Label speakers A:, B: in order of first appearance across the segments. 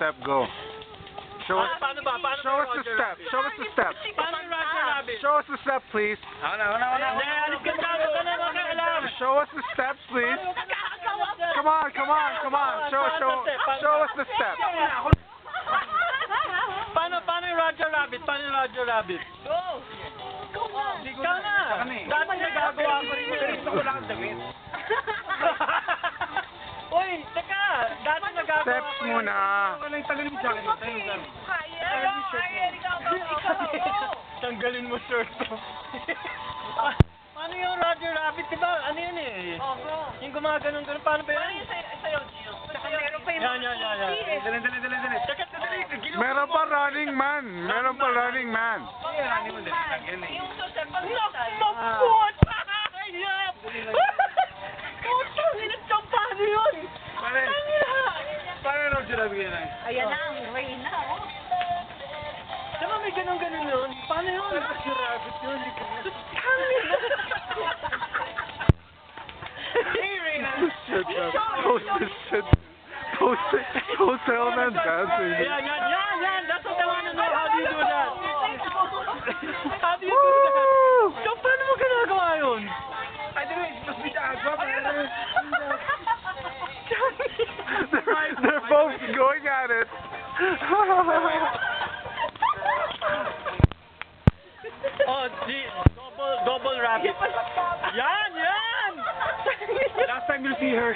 A: step, go. Show us.
B: Paano ba? Paano
A: Show
B: ba
A: us the
B: Roger
A: step.
B: Rabbit?
A: Show us the step.
B: Paano yung Roger Rabbit?
A: Show us the step, please.
B: Hindi, alis ka dyan. Huwag ka na makialam.
A: Show us the steps, please. Come on, come on, come on. Show us the step.
B: Paano yung Roger Rabbit? Paano yung Roger Rabbit?
C: Go!
B: Ikaw na. Dati nagagawa ko rin yun.
D: Gusto ko lang ang damit.
B: Uy, teka. Dati nagagawa
A: Steps
B: ko
A: muna.
D: Ano yung tagalin mo sa akin?
B: Tanggalin mo shirt ko. Paano yung Roger Rabbit? Diba? Ano yun eh? Yung gumaganon-ganon. Paano ba yun? Yan.
D: Dali.
B: Teka, dali.
A: Meron pa running man. Meron pa running man.
D: Ano mo dali? Yan eh.
B: Mapot! Hayop! Putang ina, paano yun?
D: Paano yung Roger Rabbit yan ay?
C: Ayan na, ang Reyna, oh.
B: Diba may ganon-ganon yun? Paano yun? Roger Rabbit yun.
D: Hey, Reyna!
A: Post this shit. Post Hellman dancing.
B: Yan. That's what I want to know. How do you do that? How do you do that? So, paano mo ginagawa yun?
D: I don't know, it's supposed to be the agua, pero...
A: They're both going at it.
B: Oh, double rabbit. Yan!
D: Last time you'll see her.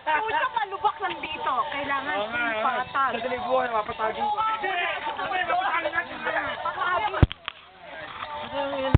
C: Puta, malubak lang dito. Kailangan
D: Oo nga,
C: patag.
D: Sa daliguan, mapatagin ko.